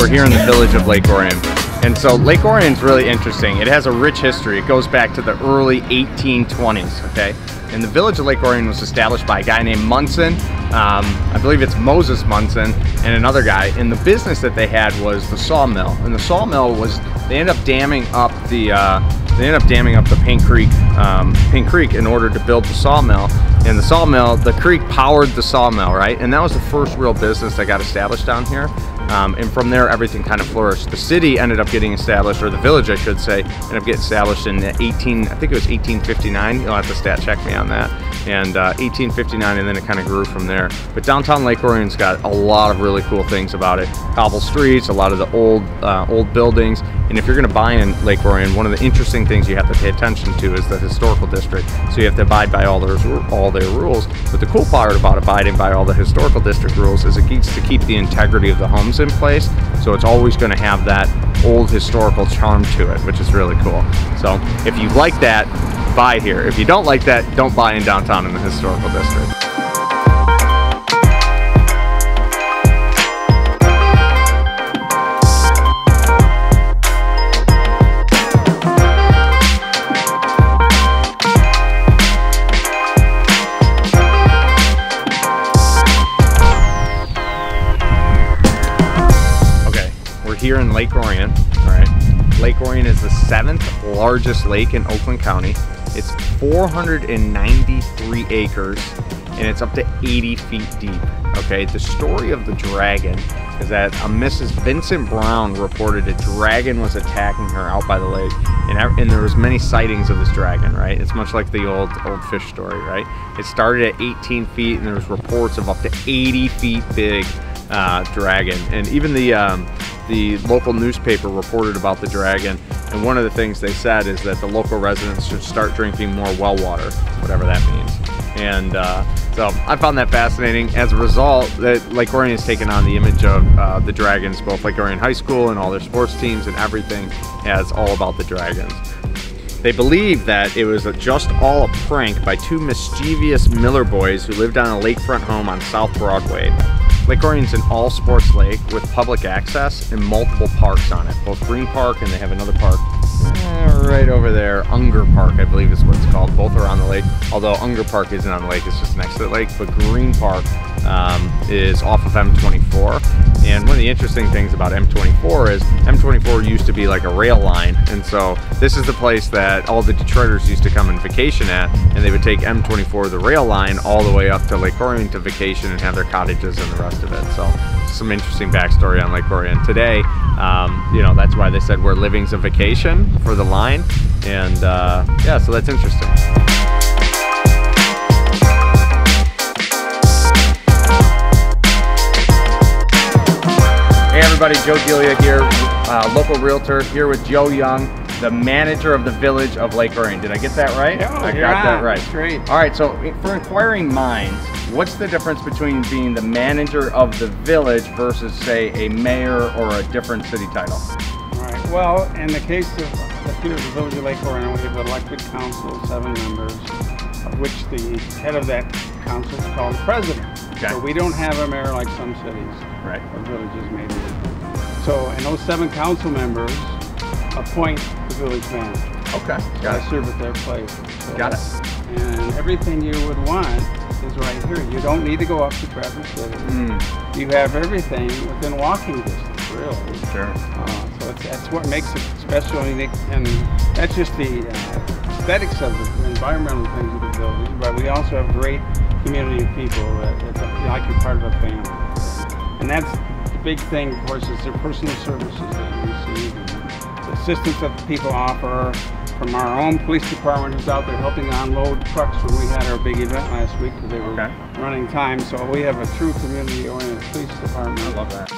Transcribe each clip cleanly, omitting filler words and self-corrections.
we're here in the village of Lake Orion. And so Lake Orion is really interesting. It has a rich history. It goes back to the early 1820s, okay? And the village of Lake Orion was established by a guy named Munson. I believe it's Moses Munson and another guy. And the business that they had was the sawmill. And the sawmill was, they ended up damming up the Paint Creek in order to build the sawmill. And the sawmill, the creek powered the sawmill, right? And that was the first real business that got established down here. And from there, everything kind of flourished. The city ended up getting established, or the village, I should say, ended up getting established in I think it was 1859. You'll have to stat check me on that. And 1859, and then it kind of grew from there. But downtown Lake Orion's got a lot of really cool things about it. Cobble streets, a lot of the old buildings. And if you're going to buy in Lake Orion, one of the interesting things you have to pay attention to is the historical district. So you have to abide by all their rules. But the cool part about abiding by all the historical district rules is it gets to keep the integrity of the homes in place. So it's always going to have that old historical charm to it, which is really cool. So if you like that, buy here. If you don't like that, don't buy in downtown in the historical district. Here in Lake Orion, all right. Lake Orion is the 7th largest lake in Oakland County. It's 493 acres, and it's up to 80 feet deep. Okay, the story of the dragon is that a Mrs. Vincent Brown reported a dragon was attacking her out by the lake, and there was many sightings of this dragon. Right, it's much like the old fish story. Right, it started at 18 feet, and there was reports of up to 80 feet big dragon, and even the local newspaper reported about the dragon, and one of the things they said is that the local residents should start drinking more well water, whatever that means. And so I found that fascinating. As a result, Lake Orion has taken on the image of the dragons, both Lake Orion High School and all their sports teams and everything as all about the dragons. They believe that it was just all a prank by two mischievous Miller boys who lived on a lakefront home on South Broadway. Lake Orion's an all-sports lake with public access and multiple parks on it, both Green Park, and they have another park right over there, Unger Park, I believe is what it's called. Both are on the lake, although Unger Park isn't on the lake, it's just next to the lake, but Green Park is off of M24. And one of the interesting things about M24 is M24 used to be like a rail line, and so this is the place that all the Detroiters used to come and vacation at, and they would take M24, the rail line, all the way up to Lake Orion to vacation and have their cottages and the rest of it. So some interesting backstory on Lake Orion. Today, you know, that's why they said where living's a vacation for the line, and yeah, so that's interesting. Hey everybody, Joe Delia here, local realtor, here with Joe Young, the manager of the village of Lake Orion. Did I get that right? Yeah, I got that right. That's great. All right, so for inquiring minds, what's the difference between being the manager of the village versus, say, a mayor or a different city title? All right, well, in the case of the village of Lake Orion, we have an elected council of 7 members, of which the head of that council is called the president. Okay. So we don't have a mayor like some cities. Right. Or villages maybe. So, and those 7 council members appoint the village manager. Okay, So got I serve at their place. So, Got it. And everything you would want is right here. You don't need to go up to Traverse City. You have everything within walking distance, really. Sure. So that's what makes it special and unique, and that's just the aesthetics of the environmental things of the village. But we also have a great community of people that like you're part of a family. And that's the big thing, of course, is the personal services that you receive, and the assistance that people offer from our own police department, who's out there helping unload trucks when we had our big event last week because they were running time. So we have a true community-oriented police department. I love that.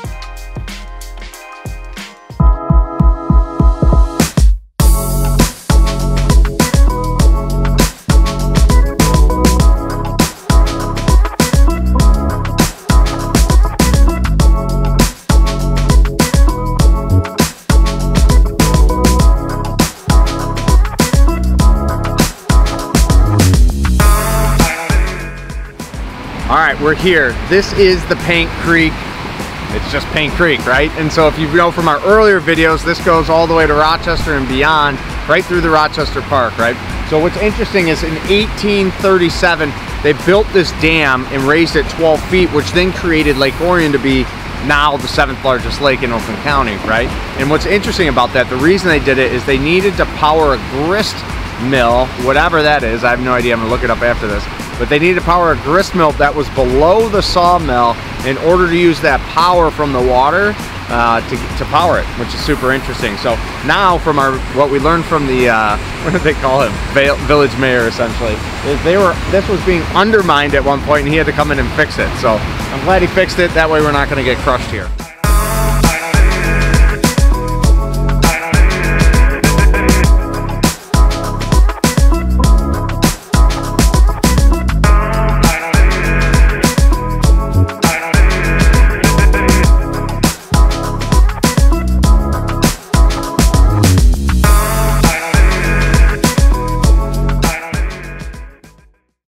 All right, we're here. This is the Paint Creek It's just Paint Creek, right? And so if you know from our earlier videos, this goes all the way to Rochester and beyond, right through the Rochester Park, right? So what's interesting is in 1837, they built this dam and raised it 12 feet, which then created Lake Orion to be now the 7th largest lake in Oakland County, right? And what's interesting about that, the reason they did it is they needed to power a grist mill, whatever that is. I have no idea. I'm gonna look it up after this. But they needed to power a grist mill that was below the sawmill in order to use that power from the water to power it, which is super interesting. So now from what we learned from the what did they call him, village mayor essentially, is this was being undermined at one point and he had to come in and fix it. So I'm glad he fixed it. That way we're not going to get crushed here.